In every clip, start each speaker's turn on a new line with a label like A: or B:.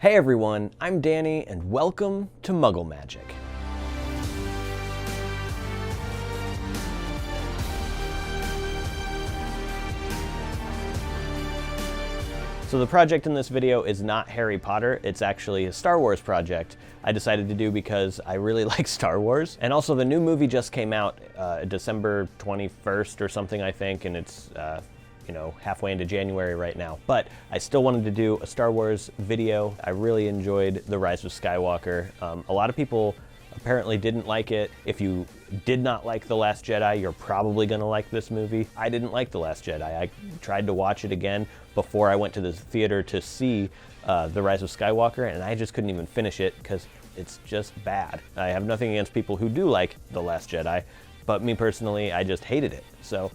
A: Hey everyone, I'm Danny and welcome to Muggle Magic. So the project in this video is not Harry Potter, it's actually a Star Wars project I decided to do because I really like Star Wars. And also the new movie just came out December 21st or something, I think, and it's halfway into January right now. But I still wanted to do a Star Wars video. I really enjoyed The Rise of Skywalker. A lot of people apparently didn't like it. If you did not like The Last Jedi, you're probably gonna like this movie. I didn't like The Last Jedi. I tried to watch it again before I went to the theater to see The Rise of Skywalker, and I just couldn't even finish it because it's just bad. I have nothing against people who do like The Last Jedi, but me personally, I just hated it. So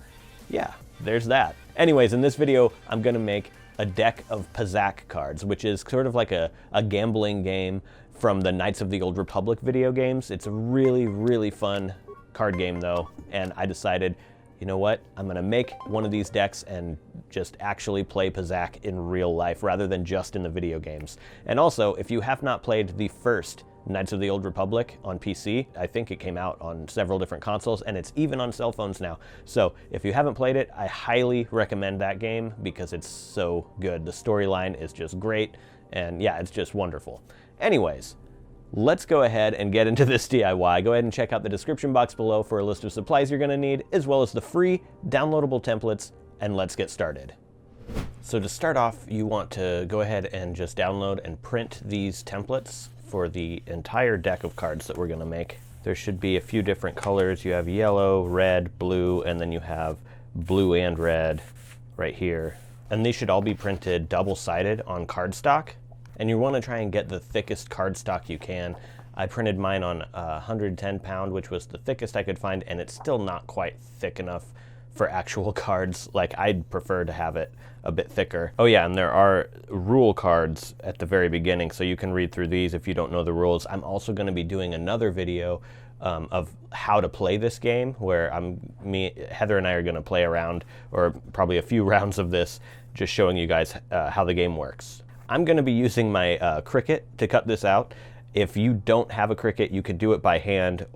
A: yeah, there's that. Anyways, in this video, I'm gonna make a deck of Pazaak cards, which is sort of like a gambling game from the Knights of the Old Republic video games. It's a really, really fun card game though, and I decided, you know what, I'm gonna make one of these decks and just actually play Pazaak in real life rather than just in the video games. And also, if you have not played the first Knights of the Old Republic on PC, I think it came out on several different consoles, and it's even on cell phones now. So if you haven't played it, I highly recommend that game because it's so good. The storyline is just great, and yeah, it's just wonderful. Anyways, let's go ahead and get into this DIY. Go ahead and check out the description box below for a list of supplies you're gonna need, as well as the free downloadable templates, and let's get started. So to start off, you want to go ahead and just download and print these templates for the entire deck of cards that we're gonna make. There should be a few different colors. You have yellow, red, blue, and then you have blue and red right here. And these should all be printed double-sided on cardstock. And you wanna try and get the thickest cardstock you can. I printed mine on 110 pound, which was the thickest I could find, and it's still not quite thick enough for actual cards. Like, I'd prefer to have it a bit thicker. Oh yeah, and there are rule cards at the very beginning, so you can read through these if you don't know the rules. I'm also gonna be doing another video of how to play this game, where Heather and I are gonna play around, or probably a few rounds of this, just showing you guys how the game works. I'm gonna be using my Cricut to cut this out. If you don't have a Cricut, you can do it by hand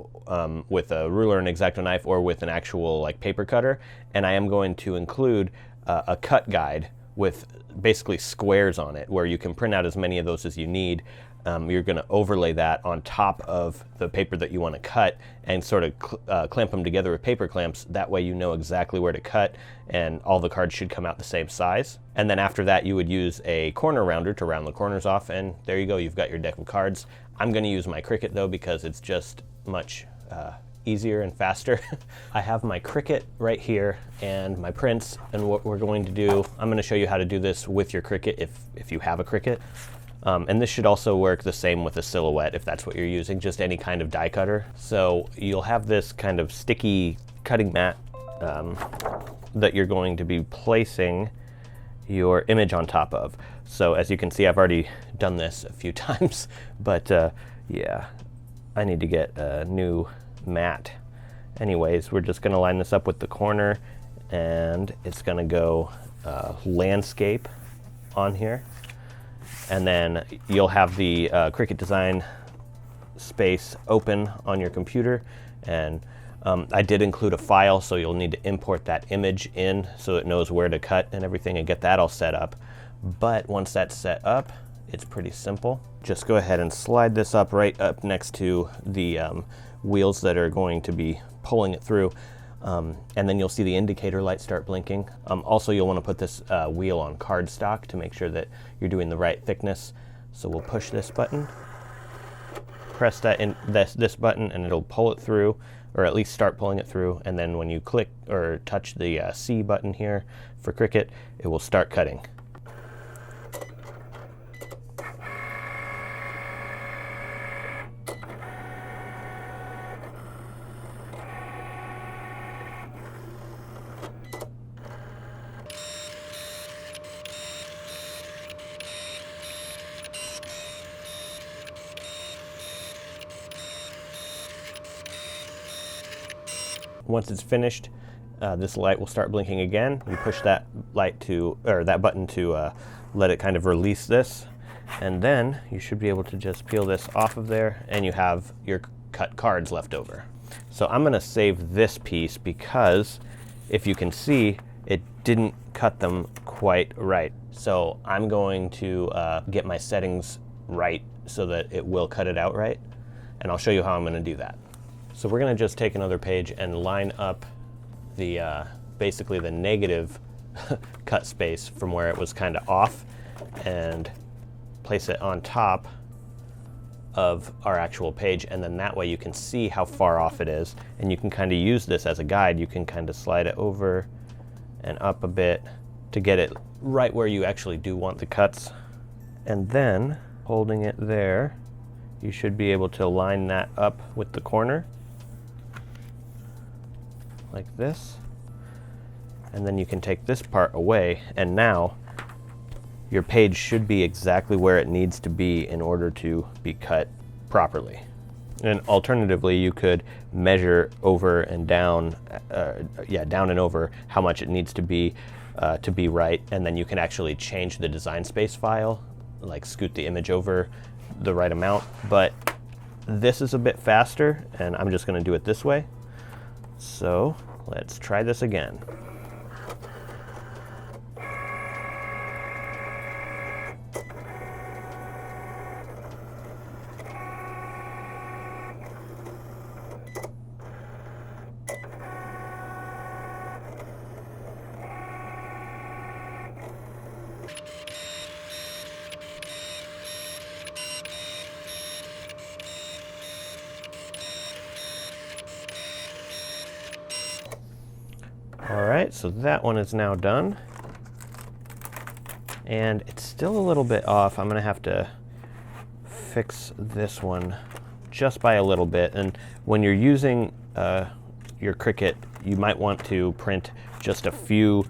A: with a ruler and X-Acto knife, or with an actual paper cutter. And I am going to include a cut guide with basically squares on it, where you can print out as many of those as you need. You're gonna overlay that on top of the paper that you wanna cut and sort of clamp them together with paper clamps. That way you know exactly where to cut, and all the cards should come out the same size. And then after that, you would use a corner rounder to round the corners off, and there you go, you've got your deck of cards. I'm gonna use my Cricut though, because it's just much easier and faster. I have my Cricut right here and my prints, and what we're going to do, I'm gonna show you how to do this with your Cricut if you have a Cricut. And this should also work the same with a silhouette if that's what you're using, just any kind of die cutter. So you'll have this kind of sticky cutting mat that you're going to be placing your image on top of. So as you can see, I've already done this a few times, but yeah, I need to get a new mat. Anyways, we're just gonna line this up with the corner, and it's gonna go landscape on here. And then you'll have the Cricut Design space open on your computer, and I did include a file, so you'll need to import that image in so it knows where to cut and everything, and get that all set up. But once that's set up, it's pretty simple. Just go ahead and slide this up right up next to the wheels that are going to be pulling it through. And then you'll see the indicator light start blinking. Also, you'll want to put this wheel on cardstock to make sure that you're doing the right thickness. So we'll push this button, press that in this button, and it'll pull it through, or at least start pulling it through. And then when you click or touch the C button here for Cricut, it will start cutting. Once it's finished, this light will start blinking again. You push that light to, or that button to let it kind of release this, And then you should be able to just peel this off of there and you have your cut cards left over. So I'm gonna save this piece because if you can see, it didn't cut them quite right. So I'm going to get my settings right so that it will cut it out right. And I'll show you how I'm gonna do that. So we're gonna just take another page and line up the basically the negative cut space from where it was kind of off and place it on top of our actual page, and then that way you can see how far off it is, and you can kind of use this as a guide. You can kind of slide it over and up a bit to get it right where you actually do want the cuts. And then holding it there, you should be able to line that up with the corner like this. And then you can take this part away, and now your page should be exactly where it needs to be in order to be cut properly. And alternatively, you could measure over and down, down and over how much it needs to be right, and then you can actually change the design space file, like scoot the image over the right amount. But this is a bit faster, and I'm just gonna do it this way. So let's try this again. All right, so that one is now done. And it's still a little bit off. I'm gonna have to fix this one just by a little bit. And when you're using your Cricut, you might want to print just a few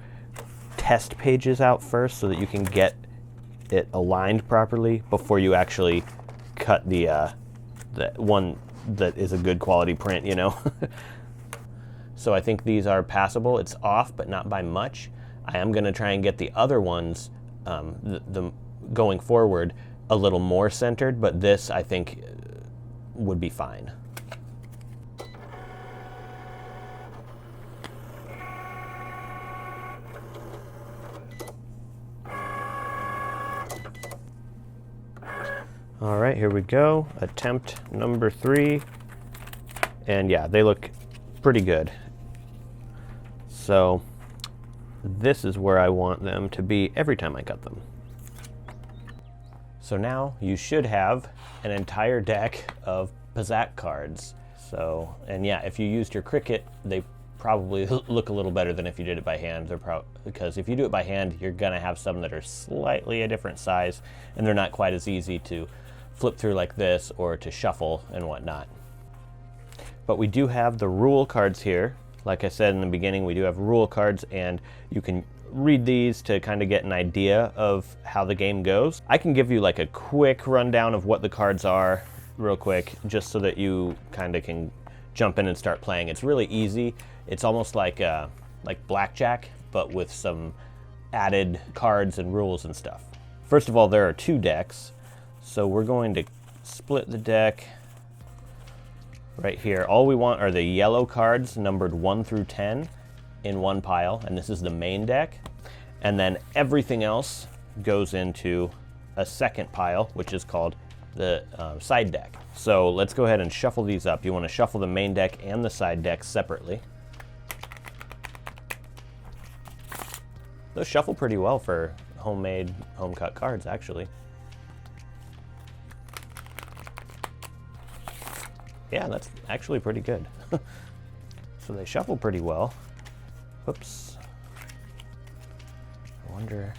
A: test pages out first so that you can get it aligned properly before you actually cut the one that is a good quality print, you know? So I think these are passable. It's off, but not by much. I am gonna try and get the other ones, going forward, a little more centered, but this I think would be fine. All right, here we go. Attempt number 3. And yeah, they look pretty good. So this is where I want them to be every time I cut them. So now you should have an entire deck of Pazaak cards. So, and yeah, if you used your Cricut, they probably look a little better than if you did it by hand. Because if you do it by hand, you're gonna have some that are slightly a different size, and they're not quite as easy to flip through like this or to shuffle and whatnot. But we do have the rule cards here. Like I said in the beginning, we do have rule cards, and you can read these to kind of get an idea of how the game goes. I can give you like a quick rundown of what the cards are real quick, just so that you kind of can jump in and start playing. It's really easy. It's almost like blackjack, but with some added cards and rules and stuff. First of all, there are 2 decks. So we're going to split the deck right here. All we want are the yellow cards numbered 1 through 10 in one pile, and this is the main deck. And then everything else goes into a second pile, which is called the side deck. So let's go ahead and shuffle these up. You want to shuffle the main deck and the side deck separately. Those shuffle pretty well for homemade, home-cut cards, actually. Yeah, that's actually pretty good. So they shuffle pretty well. Whoops. I wonder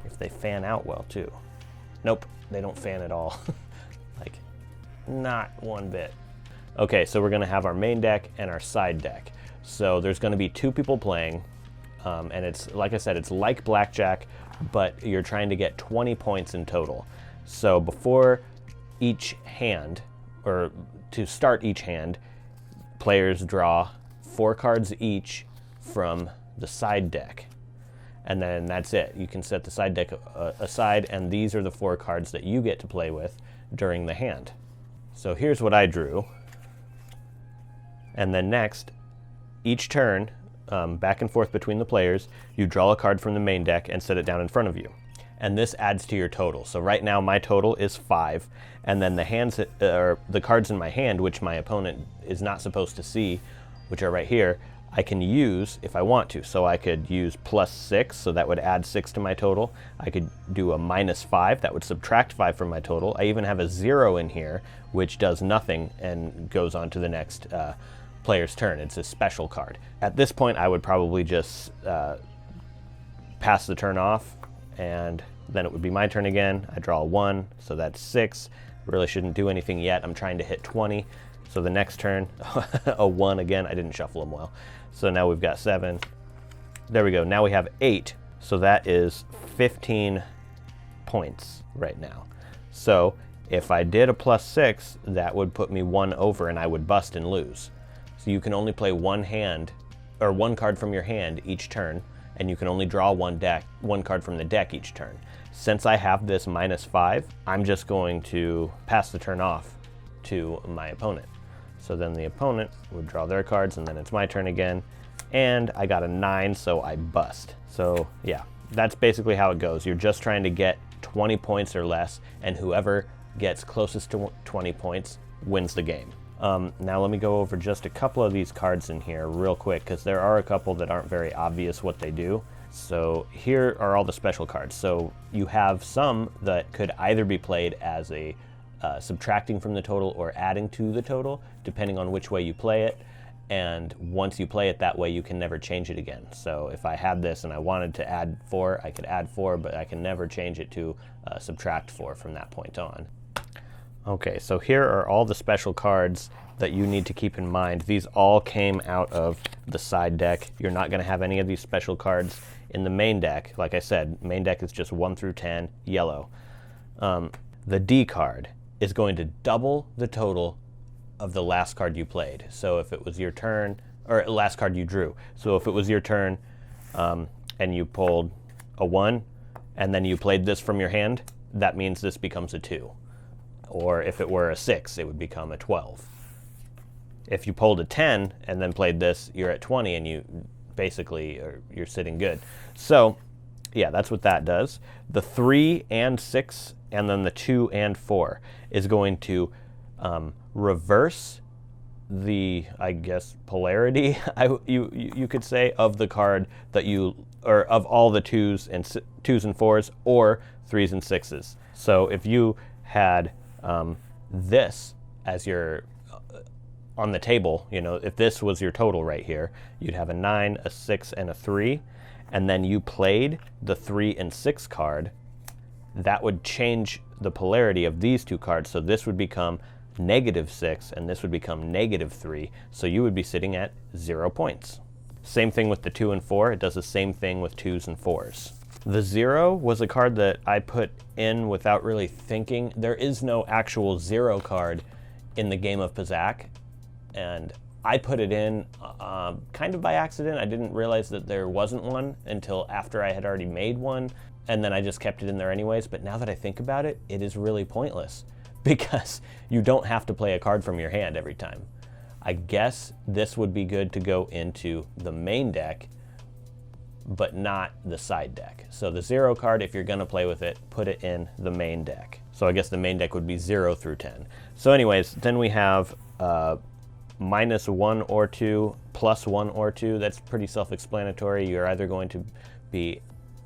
A: if they fan out well too. Nope, they don't fan at all. Like, not one bit. Okay, so we're gonna have our main deck and our side deck. So there's gonna be 2 people playing, and it's, like I said, it's like blackjack, but you're trying to get 20 points in total. So before each hand, or to start each hand, players draw 4 cards each from the side deck. and then that's it. You can set the side deck aside, and these are the 4 cards that you get to play with during the hand. So here's what I drew. And then next, each turn, back and forth between the players, you draw a card from the main deck and set it down in front of you. And this adds to your total. So right now my total is 5, and then the hands or the cards in my hand, which my opponent is not supposed to see, which are right here, I can use if I want to. So I could use +6, so that would add 6 to my total. I could do a -5, that would subtract 5 from my total. I even have a 0 in here, which does nothing and goes on to the next player's turn. It's a special card. At this point, I would probably just pass the turn off, and then it would be my turn again. I draw a 1, so that's 6. Really shouldn't do anything yet. I'm trying to hit 20. So the next turn, a 1 again. I didn't shuffle them well. So now we've got 7. There we go. Now we have 8. So that is 15 points right now. So if I did a +6, that would put me 1 over, and I would bust and lose. So you can only play one hand, or one card from your hand each turn, and you can only draw one card from the deck each turn. Since I have this -5, I'm just going to pass the turn off to my opponent. So then the opponent would draw their cards, and then it's my turn again, and I got a 9, so I bust. So yeah, that's basically how it goes. You're just trying to get 20 points or less, and whoever gets closest to 20 points wins the game. Now let me go over just a couple of these cards in here real quick, because there are a couple that aren't very obvious what they do. So here are all the special cards. So you have some that could either be played as a subtracting from the total or adding to the total, depending on which way you play it. And once you play it that way, you can never change it again. So if I had this and I wanted to add 4, I could add 4, but I can never change it to subtract 4 from that point on. Okay, so here are all the special cards that you need to keep in mind. These all came out of the side deck. You're not going to have any of these special cards in the main deck. Like I said, main deck is just 1 through 10, yellow. The D card is going to double the total of the last card you played. So if it was your turn, or last card you drew. So if it was your turn and you pulled a 1 and then you played this from your hand, that means this becomes a 2. Or if it were a 6, it would become a 12. If you pulled a 10 and then played this, you're at 20, and you basically you're sitting good. So yeah, that's what that does. The 3 and 6 and then the 2 and 4 is going to reverse the, I guess, polarity, you could say, of the card that or of all the 2s and 4s or 3s and 6s. So if you had this as your on the table, you know, if this was your total right here, you'd have a 9, a 6, and a 3, and then you played the 3 and 6 card, that would change the polarity of these two cards. So this would become -6, and this would become -3, so you would be sitting at 0 points. Same thing with the 2 and 4, it does the same thing with 2s and 4s. The 0 was a card that I put in without really thinking. There is no actual 0 card in the game of Pazaak, and I put it in kind of by accident. I didn't realize that there wasn't one until after I had already made one, and then I just kept it in there anyways. But now that I think about it, it is really pointless because you don't have to play a card from your hand every time. I guess this would be good to go into the main deck, but not the side deck. So the 0 card, if you're gonna play with it, put it in the main deck. So I guess the main deck would be 0 through 10. So anyways, then we have -1 or 2, +1 or 2. That's pretty self-explanatory. You're either going to be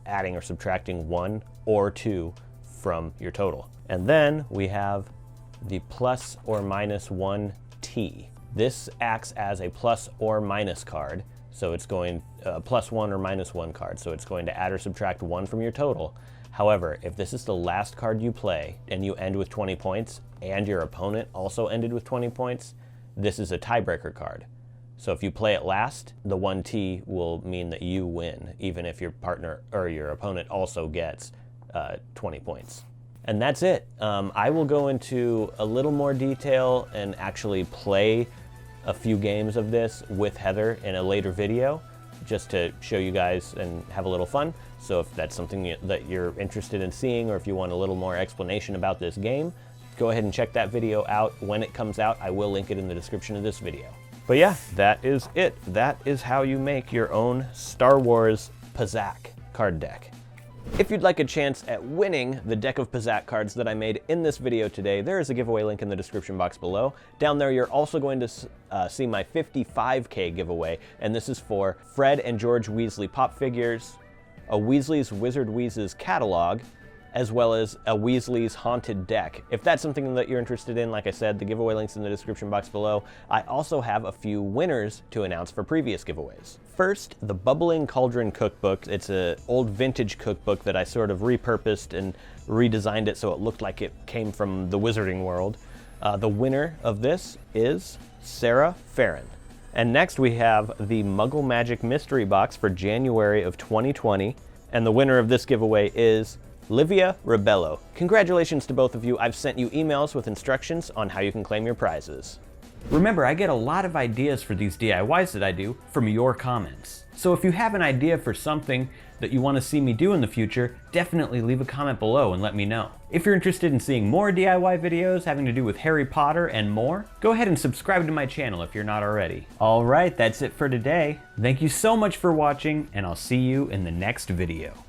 A: adding or subtracting 1 or 2 from your total. And then we have the plus or minus 1 T. This acts as a plus or minus card. So it's going +1 or -1 card. So it's going to add or subtract 1 from your total. However, if this is the last card you play and you end with 20 points and your opponent also ended with 20 points, this is a tiebreaker card. So if you play it last, the 1T will mean that you win, even if your partner or your opponent also gets 20 points. And that's it. I will go into a little more detail and actually play a few games of this with Heather in a later video, just to show you guys and have a little fun. So if that's something that you're interested in seeing, or if you want a little more explanation about this game, go ahead and check that video out when it comes out. I will link it in the description of this video. But yeah, that is it. That is how you make your own Star Wars Pazaak card deck. If you'd like a chance at winning the deck of Pazaak cards that I made in this video today, there is a giveaway link in the description box below. Down there, you're also going to see my 55K giveaway, and this is for Fred and George Weasley pop figures, a Weasley's Wizard Wheezes catalog, as well as a Weasley's Haunted deck. If that's something that you're interested in, like I said, the giveaway link's in the description box below. I also have a few winners to announce for previous giveaways. First, the Bubbling Cauldron Cookbook. It's an old vintage cookbook that I sort of repurposed and redesigned it so it looked like it came from the wizarding world. The winner of this is Sarah Farron. And next we have the Muggle Magic Mystery Box for January of 2020. And the winner of this giveaway is Livia Rebello. Congratulations to both of you. I've sent you emails with instructions on how you can claim your prizes. Remember, I get a lot of ideas for these DIYs that I do from your comments. So if you have an idea for something that you want to see me do in the future, definitely leave a comment below and let me know. If you're interested in seeing more DIY videos having to do with Harry Potter and more, go ahead and subscribe to my channel if you're not already. All right, that's it for today. Thank you so much for watching, and I'll see you in the next video.